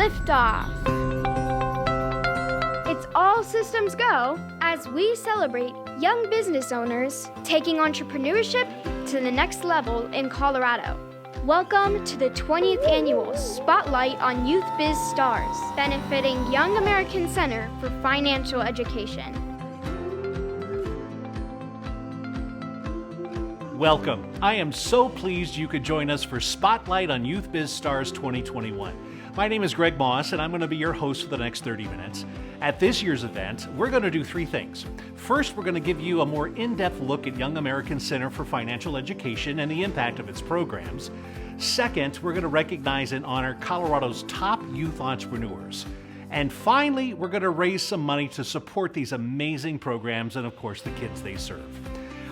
liftoff. It's all systems go as we celebrate young business owners taking entrepreneurship to the next level in Colorado. Welcome to the 20th annual Spotlight on YouthBiz Stars, benefiting Young American Center for Financial Education. Welcome. I am so pleased you could join us for Spotlight on YouthBiz Stars 2021. My name is Greg Moss, and I'm going to be your host for the next 30 minutes. At this year's event, we're going to do three things. First, we're going to give you a more in-depth look at Young American Center for Financial Education and the impact of its programs. Second, we're going to recognize and honor Colorado's top youth entrepreneurs. And finally, we're going to raise some money to support these amazing programs and, of course, the kids they serve.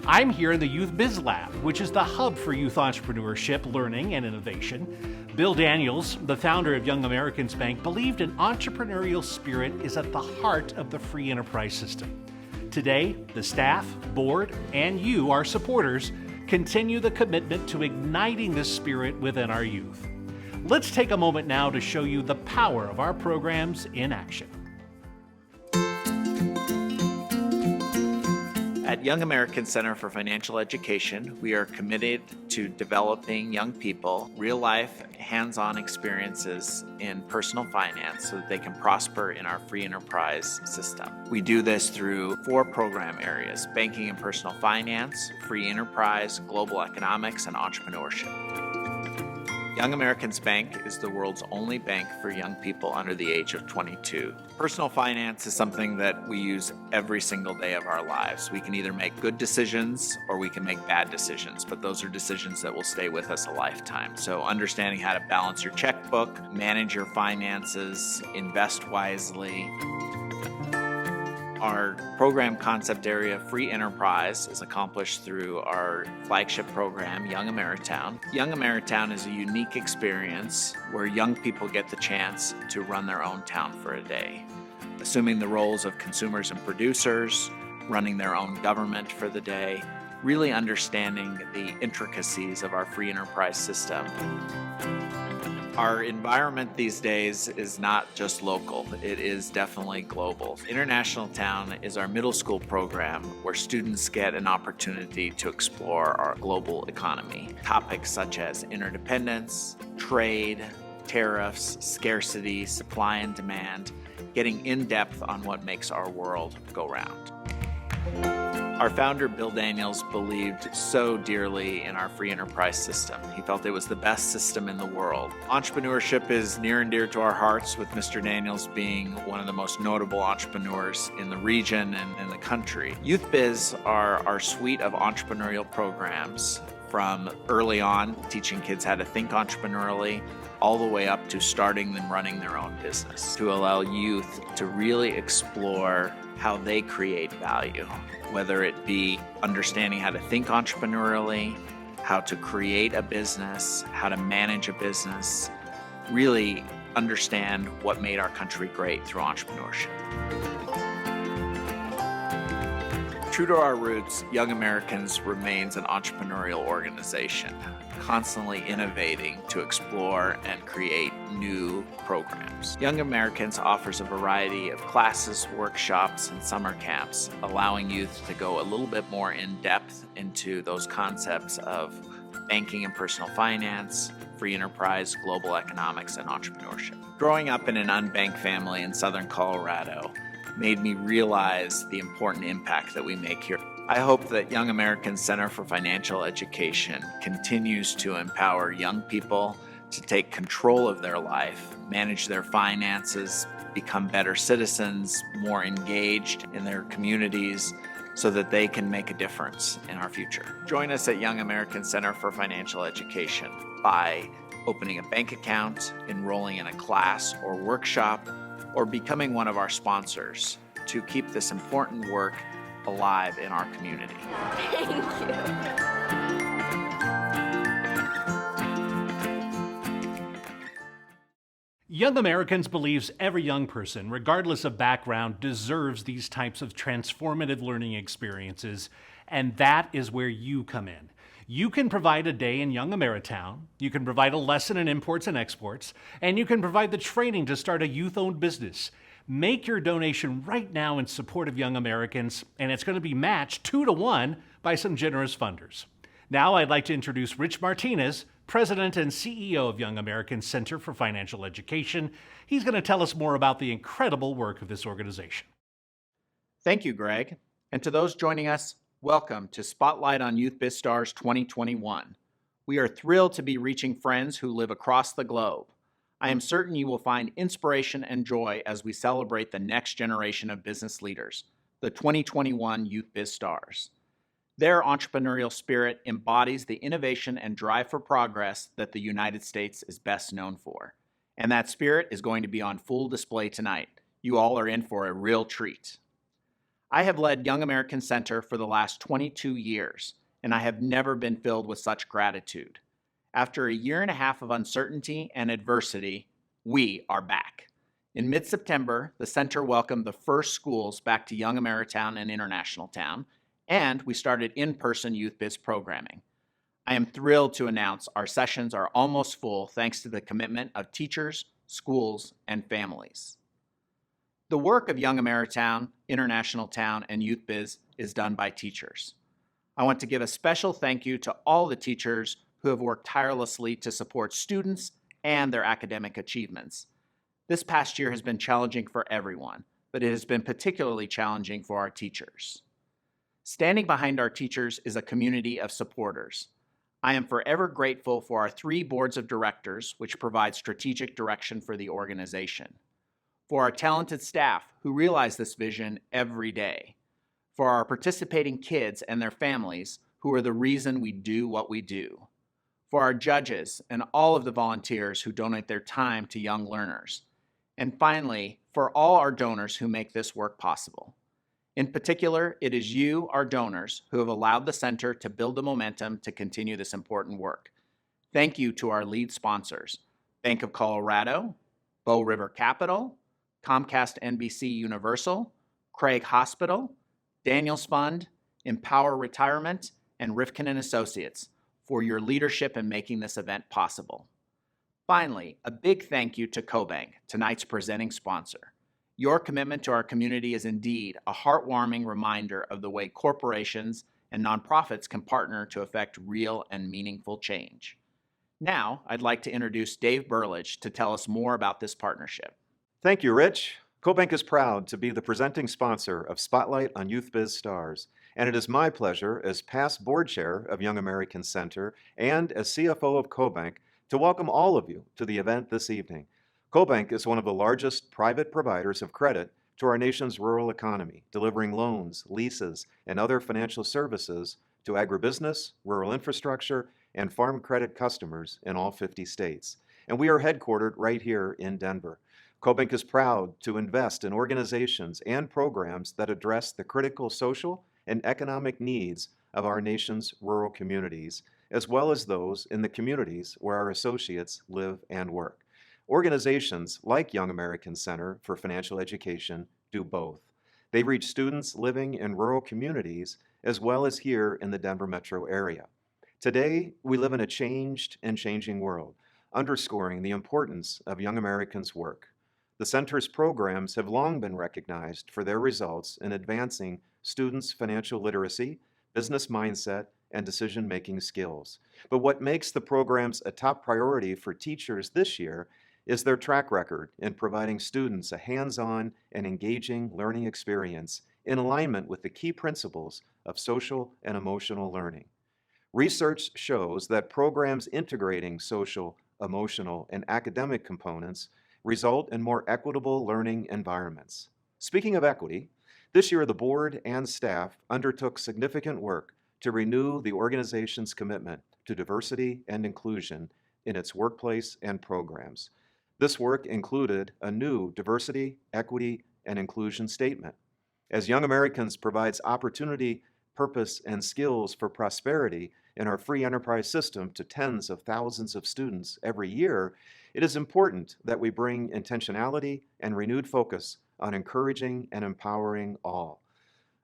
I'm here in the Youth Biz Lab, which is the hub for youth entrepreneurship, learning, and innovation. Bill Daniels, the founder of Young Americans Bank, believed an entrepreneurial spirit is at the heart of the free enterprise system. Today, the staff, board, and you, our supporters, continue the commitment to igniting this spirit within our youth. Let's take a moment now to show you the power of our programs in action. At Young American Center for Financial Education, we are committed to developing young people real-life, hands-on experiences in personal finance so that they can prosper in our free enterprise system. We do this through 4 program areas: banking and personal finance, free enterprise, global economics, and entrepreneurship. Young Americans Bank is the world's only bank for young people under the age of 22. Personal finance is something that we use every single day of our lives. We can either make good decisions or we can make bad decisions, but those are decisions that will stay with us a lifetime. So understanding how to balance your checkbook, manage your finances, invest wisely. Our program concept area, Free Enterprise, is accomplished through our flagship program, Young Ameritown. Young Ameritown is a unique experience where young people get the chance to run their own town for a day, assuming the roles of consumers and producers, running their own government for the day, really understanding the intricacies of our free enterprise system. Our environment these days is not just local, it is definitely global. International Town is our middle school program where students get an opportunity to explore our global economy. Topics such as interdependence, trade, tariffs, scarcity, supply and demand, getting in depth on what makes our world go round. Our founder, Bill Daniels, believed so dearly in our free enterprise system. He felt it was the best system in the world. Entrepreneurship is near and dear to our hearts, with Mr. Daniels being one of the most notable entrepreneurs in the region and in the country. YouthBiz are our suite of entrepreneurial programs, from early on teaching kids how to think entrepreneurially, all the way up to starting and running their own business, to allow youth to really explore how they create value, whether it be understanding how to think entrepreneurially, how to create a business, how to manage a business, really understand what made our country great through entrepreneurship. True to our roots, Young Americans remains an entrepreneurial organization, constantly innovating to explore and create new programs. Young Americans offers a variety of classes, workshops, and summer camps, allowing youth to go a little bit more in depth into those concepts of banking and personal finance, free enterprise, global economics, and entrepreneurship. Growing up in an unbanked family in southern Colorado made me realize the important impact that we make here. I hope that Young American Center for Financial Education continues to empower young people to take control of their life, manage their finances, become better citizens, more engaged in their communities, so that they can make a difference in our future. Join us at Young American Center for Financial Education by opening a bank account, enrolling in a class or workshop, or becoming one of our sponsors to keep this important work alive in our community. Thank you. Young Americans believes every young person, regardless of background, deserves these types of transformative learning experiences, and that is where you come in. You can provide a day in Young Ameritown, you can provide a lesson in imports and exports, and you can provide the training to start a youth-owned business. Make your donation right now in support of young Americans, and it's going to be matched 2-to-1 by some generous funders. Now I'd like to introduce Rich Martinez, President and CEO of Young Americans Center for Financial Education. He's going to tell us more about the incredible work of this organization. Thank you, Greg. And to those joining us, welcome to Spotlight on YouthBiz Stars 2021. We are thrilled to be reaching friends who live across the globe. I am certain you will find inspiration and joy as we celebrate the next generation of business leaders, the 2021 YouthBiz Stars. Their entrepreneurial spirit embodies the innovation and drive for progress that the United States is best known for. And that spirit is going to be on full display tonight. You all are in for a real treat. I have led Young American Center for the last 22 years, and I have never been filled with such gratitude. After a year and a half of uncertainty and adversity, we are back. In mid-September, the center welcomed the first schools back to Young Ameritown and International Town, and we started in-person youth biz programming. I am thrilled to announce our sessions are almost full thanks to the commitment of teachers, schools, and families. The work of Young Ameritown, International Town, and Youth Biz is done by teachers. I want to give a special thank you to all the teachers who have worked tirelessly to support students and their academic achievements. This past year has been challenging for everyone, but it has been particularly challenging for our teachers. Standing behind our teachers is a community of supporters. I am forever grateful for our 3 boards of directors, which provide strategic direction for the organization. For our talented staff who realize this vision every day. For our participating kids and their families who are the reason we do what we do. For our judges and all of the volunteers who donate their time to young learners. And finally, for all our donors who make this work possible. In particular, it is you, our donors, who have allowed the center to build the momentum to continue this important work. Thank you to our lead sponsors, Bank of Colorado, Bow River Capital, Comcast NBC Universal, Craig Hospital, Daniels Fund, Empower Retirement, and Rifkin & Associates for your leadership in making this event possible. Finally, a big thank you to CoBank, tonight's presenting sponsor. Your commitment to our community is indeed a heartwarming reminder of the way corporations and nonprofits can partner to effect real and meaningful change. Now, I'd like to introduce Dave Burlage to tell us more about this partnership. Thank you, Rich. CoBank is proud to be the presenting sponsor of Spotlight on YouthBiz Stars, and it is my pleasure as past board chair of Young American Center and as CFO of CoBank to welcome all of you to the event this evening. CoBank is one of the largest private providers of credit to our nation's rural economy, delivering loans, leases, and other financial services to agribusiness, rural infrastructure, and farm credit customers in all 50 states. And we are headquartered right here in Denver. CoBank is proud to invest in organizations and programs that address the critical social and economic needs of our nation's rural communities, as well as those in the communities where our associates live and work. Organizations like Young American Center for Financial Education do both. They reach students living in rural communities as well as here in the Denver metro area. Today, we live in a changed and changing world, underscoring the importance of Young Americans' work. The center's programs have long been recognized for their results in advancing students' financial literacy, business mindset, and decision-making skills. But what makes the programs a top priority for teachers this year is their track record in providing students a hands-on and engaging learning experience in alignment with the key principles of social and emotional learning. Research shows that programs integrating social, emotional, and academic components result in more equitable learning environments. Speaking of equity, this year the board and staff undertook significant work to renew the organization's commitment to diversity and inclusion in its workplace and programs. This work included a new diversity, equity, and inclusion statement. As Young Americans provides opportunity, purpose, and skills for prosperity in our free enterprise system to tens of thousands of students every year, it is important that we bring intentionality and renewed focus on encouraging and empowering all.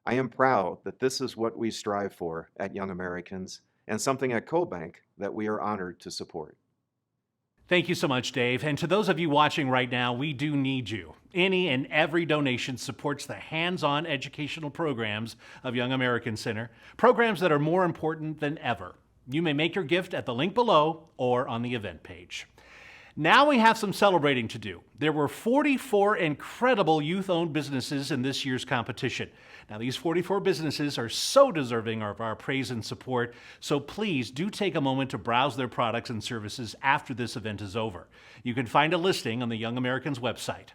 I am proud that this is what we strive for at Young Americans, and something at CoBank that we are honored to support. Thank you so much, Dave. And to those of you watching right now, we do need you. Any and every donation supports the hands-on educational programs of Young American Center, programs that are more important than ever. You may make your gift at the link below or on the event page. Now we have some celebrating to do. There were 44 incredible youth-owned businesses in this year's competition. Now these 44 businesses are so deserving of our praise and support, so please do take a moment to browse their products and services after this event is over. You can find a listing on the Young Americans website.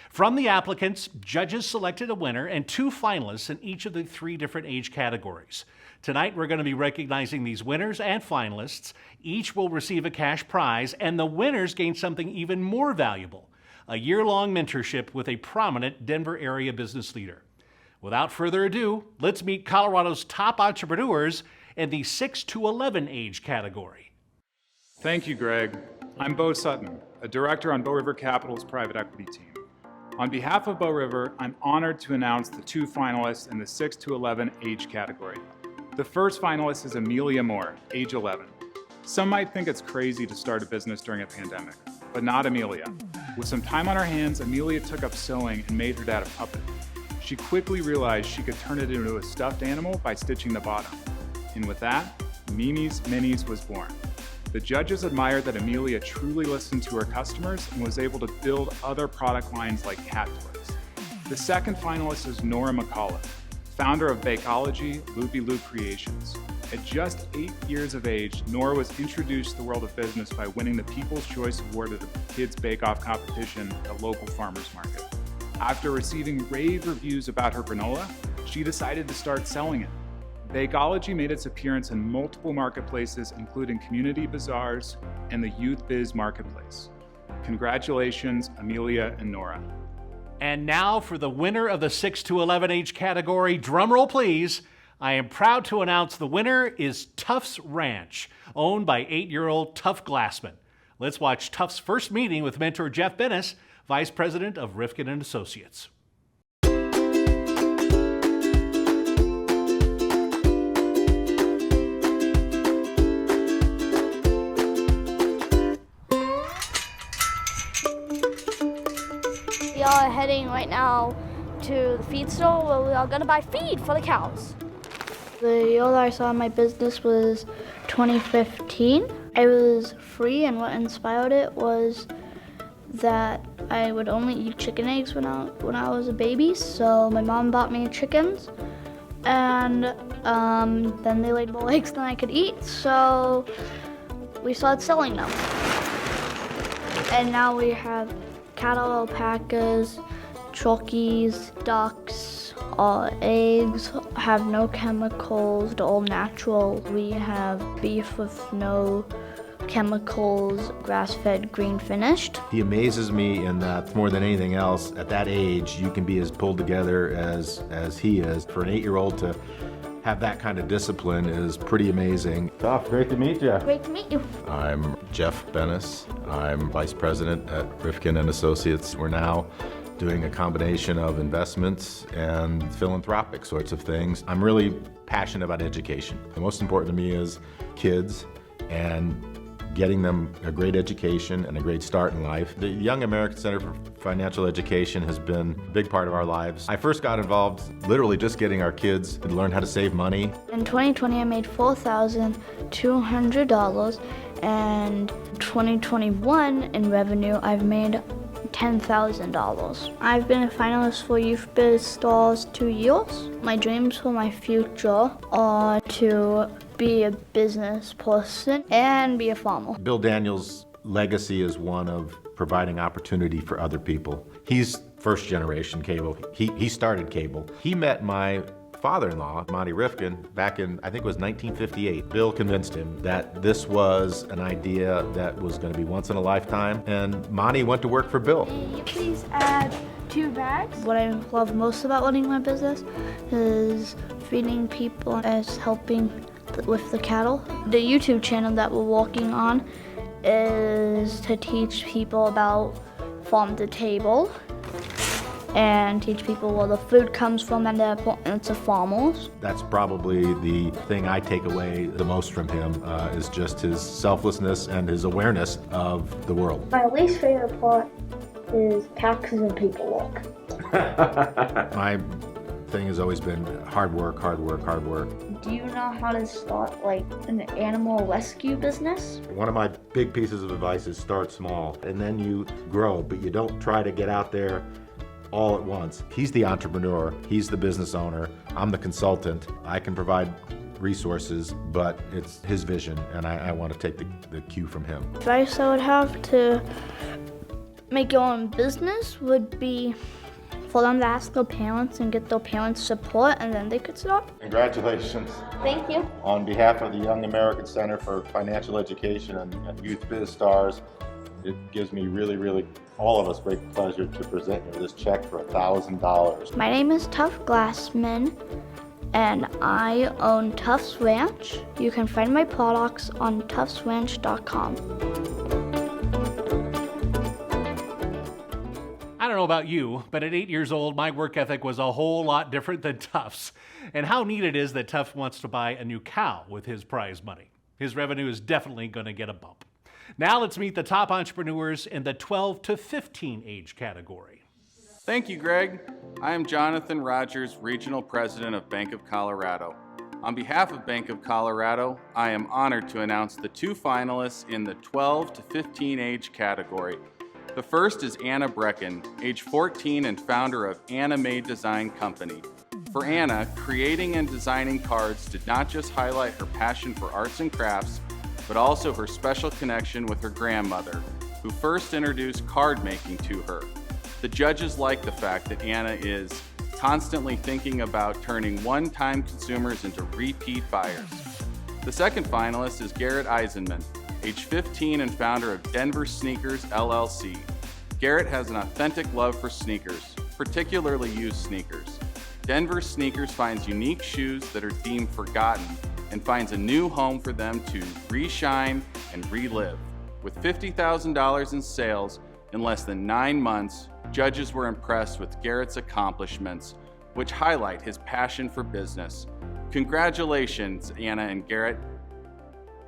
From the applicants, judges selected a winner and 2 finalists in each of the 3 different age categories. Tonight, we're going to be recognizing these winners and finalists. Each will receive a cash prize, and the winners gain something even more valuable, a year-long mentorship with a prominent Denver area business leader. Without further ado, let's meet Colorado's top entrepreneurs in the 6 to 11 age category. Thank you, Greg. I'm Bo Sutton, a director on Bow River Capital's private equity team. On behalf of Bow River, I'm honored to announce the 2 finalists in the 6 to 11 age category. The first finalist is Amelia Moore, age 11. Some might think it's crazy to start a business during a pandemic, but not Amelia. With some time on her hands, Amelia took up sewing and made her dad a puppet. She quickly realized she could turn it into a stuffed animal by stitching the bottom. And with that, Mimi's Minis was born. The judges admired that Amelia truly listened to her customers and was able to build other product lines like cat toys. The second finalist is Nora McCullough, founder of Bakeology Loopy Loop Creations. At just 8 years of age, Nora was introduced to the world of business by winning the People's Choice Award at the Kids Bake Off competition at a local farmer's market. After receiving rave reviews about her granola, she decided to start selling it. Bakeology made its appearance in multiple marketplaces, including community bazaars and the YouthBiz Marketplace. Congratulations, Amelia and Nora. And now for the winner of the 6 to 11 age category, drumroll please. I am proud to announce the winner is Tuff's Ranch, owned by 8-year-old Tuff Glassman. Let's watch Tuff's first meeting with mentor Jeff Bennis, Vice President of Rifkin & Associates. We are heading right now to the feed store where we are going to buy feed for the cows. The year that I started my business was 2015. It was free, and what inspired it was that I would only eat chicken eggs when I was a baby, so my mom bought me chickens, and then they laid more eggs than I could eat, so we started selling them. And now we have cattle, alpacas, turkeys, ducks. Our eggs have no chemicals, they're all natural. We have beef with no chemicals, grass-fed, green-finished. He amazes me in that more than anything else, at that age, you can be as pulled together as he is. For an 8-year-old to have that kind of discipline is pretty amazing. Tuff, great to meet you. Great to meet you. I'm Jeff Bennis. I'm Vice President at Rifkin & Associates. We're now doing a combination of investments and philanthropic sorts of things. I'm really passionate about education. The most important to me is kids and getting them a great education and a great start in life. The Young American Center for Financial Education has been a big part of our lives. I first got involved literally just getting our kids to learn how to save money. In 2020, I made $4,200, and 2021 in revenue, I've made $10,000. I've been a finalist for YouthBiz Stars 2 years. My dreams for my future are to be a business person and be a farmer. Bill Daniels' legacy is one of providing opportunity for other people. He's first generation cable. He started cable. He met my father-in-law, Monty Rifkin, back in, I think it was 1958. Bill convinced him that this was an idea that was going to be once in a lifetime, and Monty went to work for Bill. Please add 2 bags. What I love most about running my business is feeding people as helping with the cattle. The YouTube channel that we're working on is to teach people about farm to table. and teach people where the food comes from and the importance of farmers. That's probably the thing I take away the most from him, is just his selflessness and his awareness of the world. My least favorite part is taxes and paperwork. My thing has always been hard work, hard work, hard work. Do you know how to start like an animal rescue business? One of my big pieces of advice is start small and then you grow, but you don't try to get out there all at once. He's the entrepreneur, he's the business owner, I'm the consultant. I can provide resources, but it's his vision and I want to take the cue from him. Advice I would have to make your own business would be for them to ask their parents and get their parents' support, and then they could start. Congratulations. Thank you. On behalf of the Young American Center for Financial Education and YouthBiz Stars, it gives me really, all of us great pleasure to present you this check for $1,000. My name is Tuff Glassman, and I own Tuff's Ranch. You can find my products on tuffsranch.com. I don't know about you, but at 8 years old, my work ethic was a whole lot different than Tuff's. And how neat it is that Tuff wants to buy a new cow with his prize money. His revenue is definitely going to get a bump. Now let's meet the top entrepreneurs in the 12 to 15 age category. Thank you, Greg. I am Jonathan Rogers, Regional President of Bank of Colorado. On behalf of Bank of Colorado, I am honored to announce the 2 finalists in the 12 to 15 age category. The first is Anna Brecken, age 14 and founder of Anna Made Design Company. For Anna, creating and designing cards did not just highlight her passion for arts and crafts, but also her special connection with her grandmother, who first introduced card making to her. The judges like the fact that Anna is constantly thinking about turning one-time consumers into repeat buyers. The second finalist is Garrett Eisenman, age 15 and founder of Denver Sneakers, LLC. Garrett has an authentic love for sneakers, particularly used sneakers. Denver Sneakers finds unique shoes that are deemed forgotten and finds a new home for them to reshine and relive. With $50,000 in sales in less than 9 months, judges were impressed with Garrett's accomplishments, which highlight his passion for business. Congratulations, Anna and Garrett.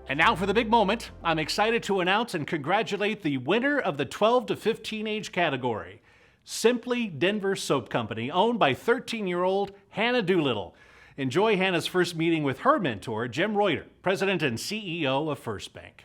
And now for the big moment. I'm excited to announce and congratulate the winner of the 12 to 15 age category. Simply Denver Soap Company, owned by 13-year-old Hannah Doolittle. Enjoy Hannah's first meeting with her mentor, Jim Reuter, President and CEO of First Bank.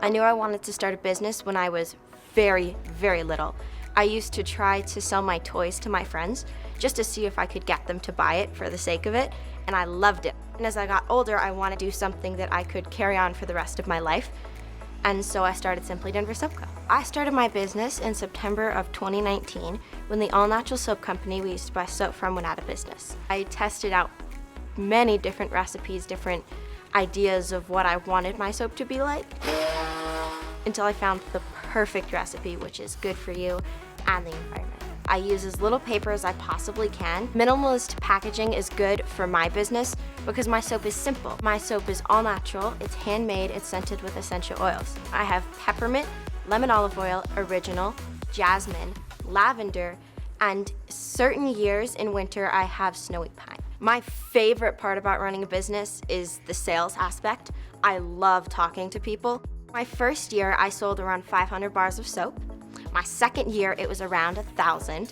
I knew I wanted to start a business when I was very, very little. I used to try to sell my toys to my friends just to see if I could get them to buy it for the sake of it, and I loved it. And as I got older, I wanted to do something that I could carry on for the rest of my life, and so I started Simply Denver Soap Co. I started my business in September of 2019 when the all-natural soap company we used to buy soap from went out of business. I tested out many different recipes, different ideas of what I wanted my soap to be like, until I found the perfect recipe, which is good for you and the environment. I use as little paper as I possibly can. Minimalist packaging is good for my business because my soap is simple. My soap is all natural, it's handmade, it's scented with essential oils. I have peppermint, lemon olive oil, original, jasmine, lavender, and certain years in winter I have snowy pine. My favorite part about running a business is the sales aspect. I love talking to people. My first year, I sold around 500 bars of soap. My second year, it was around 1,000.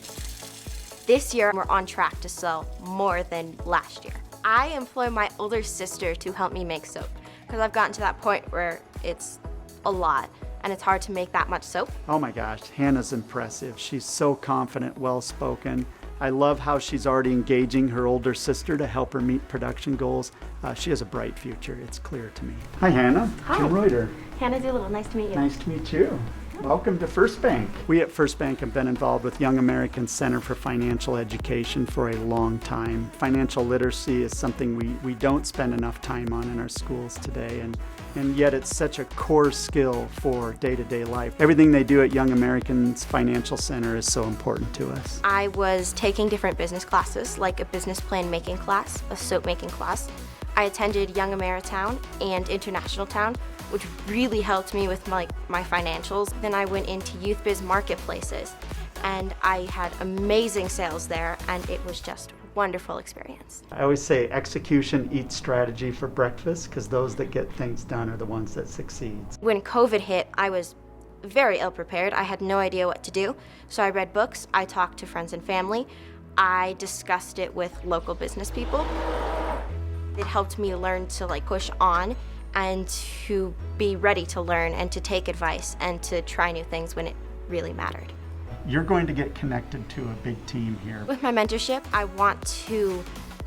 This year, we're on track to sell more than last year. I employ my older sister to help me make soap because I've gotten to that point where it's a lot and it's hard to make that much soap. Oh my gosh, Hannah's impressive. She's so confident, well-spoken. I love how she's already engaging her older sister to help her meet production goals. She has a bright future, it's clear to me. Hi Hannah, Hi. Jim Reuter. Hannah Doolittle, nice to meet you. Nice to meet you. Welcome to First Bank. We at First Bank have been involved with Young American Center for Financial Education for a long time. Financial literacy is something we don't spend enough time on in our schools today, and and yet it's such a core skill for day-to-day life. Everything they do at Young Americans Financial Center is so important to us. I was taking different business classes, like a business plan making class, a soap making class. I attended Young Ameritown and International Town, which really helped me with my financials. Then I went into YouthBiz marketplaces, and I had amazing sales there, and it was just a wonderful experience. I always say execution eats strategy for breakfast, because those that get things done are the ones that succeed. When COVID hit, I was very ill prepared. I had no idea what to do. So I read books, I talked to friends and family, I discussed it with local business people. It helped me learn to push on and to be ready to learn and to take advice and to try new things when it really mattered. You're going to get connected to a big team here. With my mentorship, I want to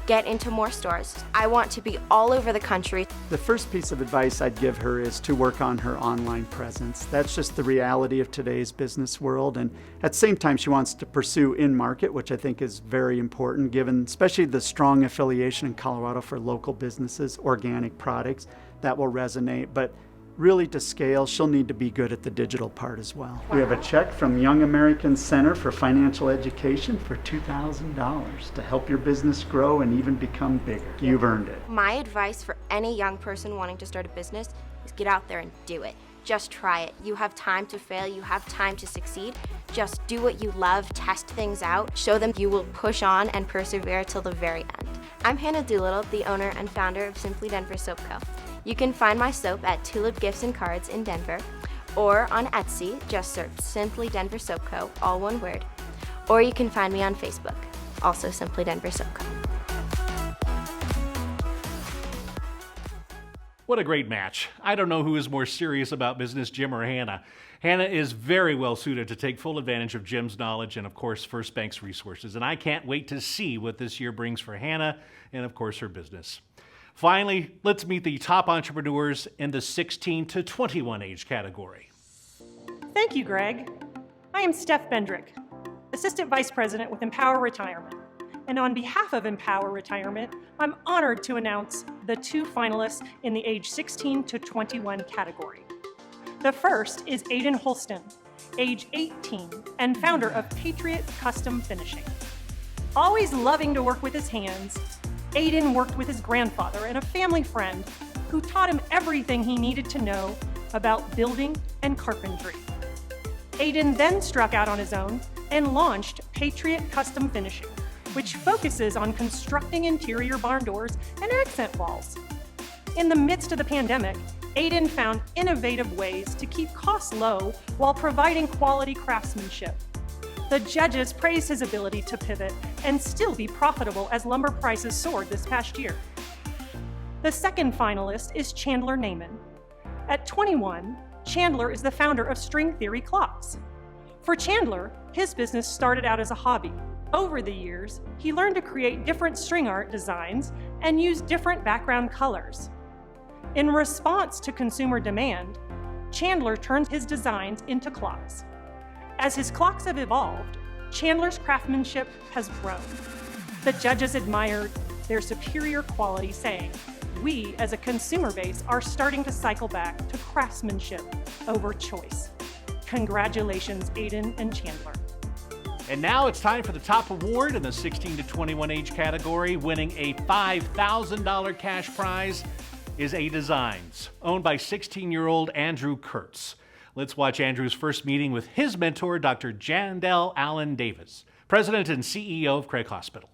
get into more stores. I want to be all over the country. The first piece of advice I'd give her is to work on her online presence. That's just the reality of today's business world, and at the same time she wants to pursue in-market, which I think is very important given especially the strong affiliation in Colorado for local businesses, organic products. That will resonate, but really to scale, she'll need to be good at the digital part as well. We have a check from Young American Center for Financial Education for $2,000 to help your business grow and even become bigger. You've earned it. My advice for any young person wanting to start a business is get out there and do it. Just try it. You have time to fail, you have time to succeed. Just do what you love, test things out, show them you will push on and persevere till the very end. I'm Hannah Doolittle, the owner and founder of Simply Denver Soap Co. You can find my soap at Tulip Gifts and Cards in Denver, or on Etsy, just search Simply Denver Soap Co., all one word. Or you can find me on Facebook, also Simply Denver Soap Co. What a great match. I don't know who is more serious about business, Jim or Hannah. Hannah is very well suited to take full advantage of Jim's knowledge and, of course, First Bank's resources. And I can't wait to see what this year brings for Hannah and, of course, her business. Finally, let's meet the top entrepreneurs in the 16 to 21 age category. Thank you, Greg. I am Steph Bendrick, Assistant Vice President with Empower Retirement. And on behalf of Empower Retirement, I'm honored to announce the two finalists in the age 16 to 21 category. The first is Aiden Holston, age 18, and founder of Patriot Custom Finishing. Always loving to work with his hands, Aiden worked with his grandfather and a family friend who taught him everything he needed to know about building and carpentry. Aiden then struck out on his own and launched Patriot Custom Finishing, which focuses on constructing interior barn doors and accent walls. In the midst of the pandemic, Aiden found innovative ways to keep costs low while providing quality craftsmanship. The judges praised his ability to pivot and still be profitable as lumber prices soared this past year. The second finalist is Chandler Naiman. At 21, Chandler is the founder of String Theory Clocks. For Chandler, his business started out as a hobby. Over the years, he learned to create different string art designs and use different background colors. In response to consumer demand, Chandler turned his designs into clocks. As his clocks have evolved, Chandler's craftsmanship has grown. The judges admired their superior quality, saying, "We, as a consumer base, are starting to cycle back to craftsmanship over choice." Congratulations, Aiden and Chandler. And now it's time for the top award in the 16 to 21 age category. Winning a $5,000 cash prize is A Designs, owned by 16-year-old Andrew Kurtz. Let's watch Andrew's first meeting with his mentor, Dr. Jandel Allen Davis, President and CEO of Craig Hospital.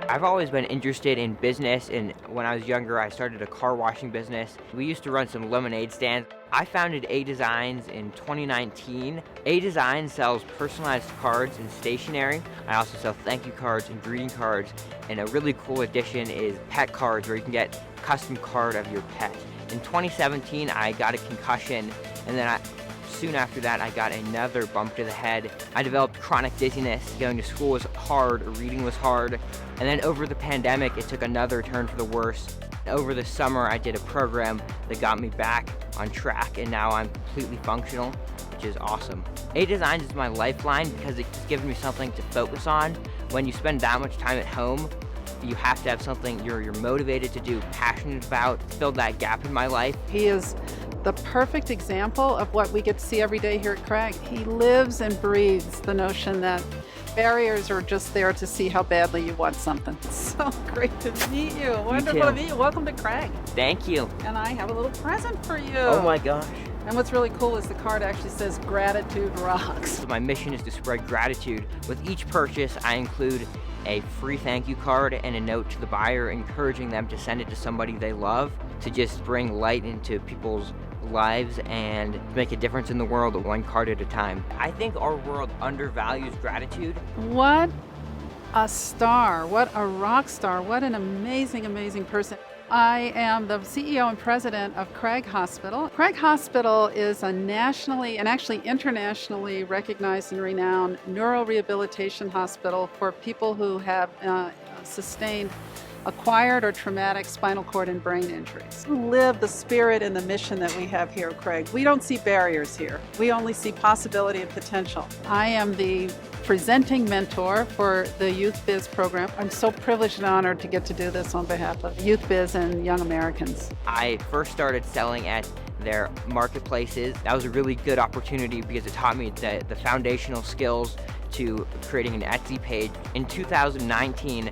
I've always been interested in business, and when I was younger I started a car washing business. We used to run some lemonade stands. I founded A Designs in 2019. A Designs sells personalized cards and stationery. I also sell thank you cards and greeting cards, and a really cool addition is pet cards where you can get a custom card of your pet. In 2017 I got a concussion, and then soon after that, I got another bump to the head. I developed chronic dizziness. Going to school was hard, reading was hard. And then over the pandemic, it took another turn for the worse. Over the summer, I did a program that got me back on track, and now I'm completely functional, which is awesome. A Designs is my lifeline because it just gives me something to focus on. When you spend that much time at home, you have to have something you're motivated to do, passionate about, fill that gap in my life. He is the perfect example of what we get to see every day here at Craig. He lives and breathes the notion that barriers are just there to see how badly you want something. So great to meet you. Wonderful to meet you. Welcome to Craig. Thank you. And I have a little present for you. Oh my gosh. And what's really cool is the card actually says gratitude rocks. My mission is to spread gratitude. With each purchase, I include a free thank you card and a note to the buyer encouraging them to send it to somebody they love to just bring light into people's lives and make a difference in the world one card at a time. I think our world undervalues gratitude. What a star, what a rock star, what an amazing, amazing person. I am the CEO and president of Craig Hospital. Craig Hospital is a nationally and actually internationally recognized and renowned neurorehabilitation hospital for people who have sustained acquired or traumatic spinal cord and brain injuries. Live the spirit and the mission that we have here at Craig. We don't see barriers here. We only see possibility and potential. I am the presenting mentor for the YouthBiz program. I'm so privileged and honored to get to do this on behalf of YouthBiz and young Americans. I first started selling at their marketplaces. That was a really good opportunity because it taught me the foundational skills to creating an Etsy page. In 2019,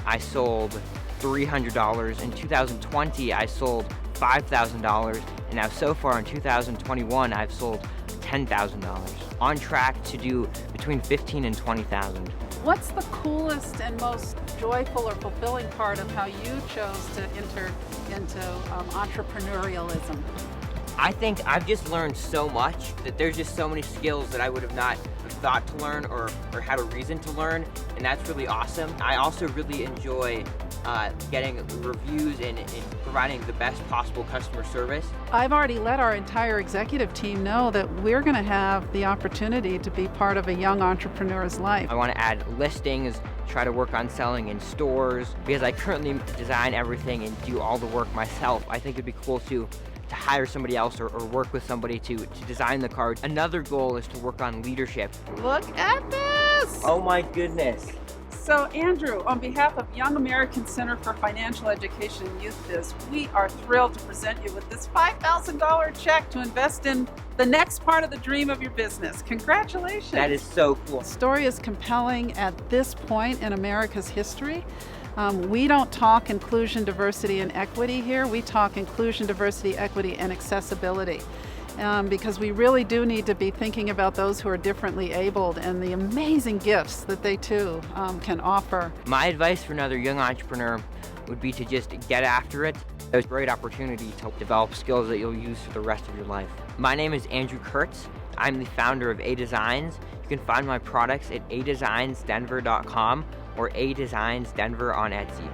I sold $300. In 2020, I sold $5,000. And now so far in 2021, I've sold $10,000. On track to do between $15,000 and $20,000. What's the coolest and most joyful or fulfilling part of how you chose to enter into entrepreneurialism? I think I've just learned so much that there's just so many skills that I would have not thought to learn or had a reason to learn, and that's really awesome. I also really enjoy getting reviews and providing the best possible customer service. I've already let our entire executive team know that we're going to have the opportunity to be part of a young entrepreneur's life. I want to add listings, try to work on selling in stores, because I currently design everything and do all the work myself. I think it'd be cool to hire somebody else or work with somebody to design the card. Another goal is to work on leadership. Look at this! Oh my goodness. So Andrew, on behalf of Young American Center for Financial Education and YouthBiz, we are thrilled to present you with this $5,000 check to invest in the next part of the dream of your business. Congratulations. That is so cool. The story is compelling at this point in America's history. We don't talk inclusion, diversity, and equity here. We talk inclusion, diversity, equity, and accessibility. Because we really do need to be thinking about those who are differently abled and the amazing gifts that they too can offer. My advice for another young entrepreneur would be to just get after it. It's a great opportunity to develop skills that you'll use for the rest of your life. My name is Andrew Kurtz. I'm the founder of A Designs. You can find my products at adesignsdenver.com or A Designs Denver on Etsy.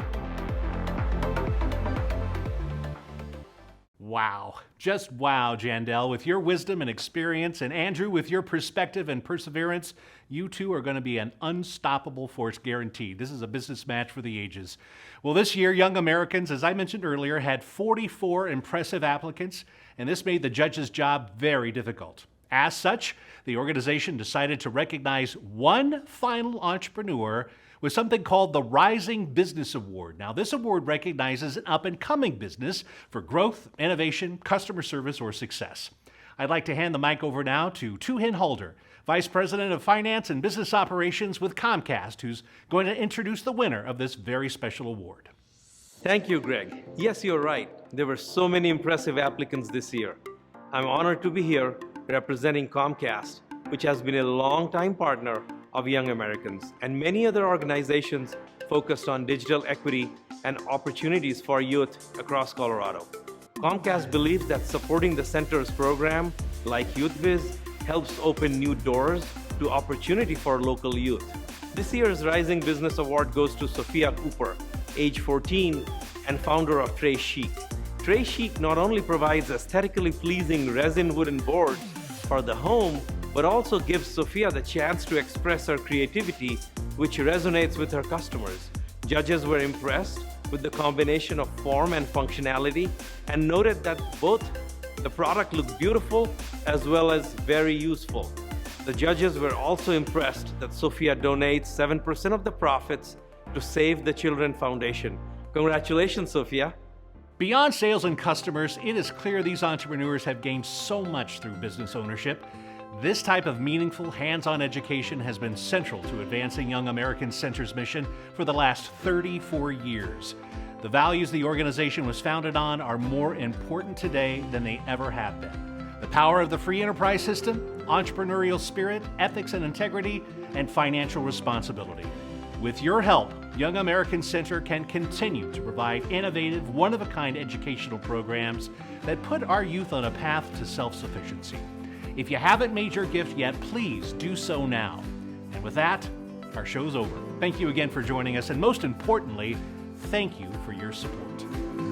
Wow. Just wow, Jandel. With your wisdom and experience, and Andrew, with your perspective and perseverance, you two are going to be an unstoppable force guaranteed. This is a business match for the ages. Well, this year, Young Americans, as I mentioned earlier, had 44 impressive applicants, and this made the judges' job very difficult. As such, the organization decided to recognize one final entrepreneur with something called the Rising Business Award. Now, this award recognizes an up-and-coming business for growth, innovation, customer service, or success. I'd like to hand the mic over now to Tu-Hin Holder, Vice President of Finance and Business Operations with Comcast, who's going to introduce the winner of this very special award. Thank you, Greg. Yes, you're right. There were so many impressive applicants this year. I'm honored to be here representing Comcast, which has been a long-time partner of Young Americans and many other organizations focused on digital equity and opportunities for youth across Colorado. Comcast believes that supporting the center's program, like YouthBiz, helps open new doors to opportunity for local youth. This year's Rising Business Award goes to Sophia Cooper, age 14, and founder of Tray Chic. Tray Chic not only provides aesthetically pleasing resin wooden boards for the home, but also gives Sophia the chance to express her creativity, which resonates with her customers. Judges were impressed with the combination of form and functionality and noted that both the product looked beautiful as well as very useful. The judges were also impressed that Sophia donates 7% of the profits to Save the Children Foundation. Congratulations, Sophia. Beyond sales and customers, it is clear these entrepreneurs have gained so much through business ownership. This type of meaningful, hands-on education has been central to advancing Young American Center's mission for the last 34 years. The values the organization was founded on are more important today than they ever have been. The power of the free enterprise system, entrepreneurial spirit, ethics and integrity, and financial responsibility. With your help, Young American Center can continue to provide innovative, one-of-a-kind educational programs that put our youth on a path to self-sufficiency. If you haven't made your gift yet, please do so now. And with that, our show's over. Thank you again for joining us, and most importantly, thank you for your support.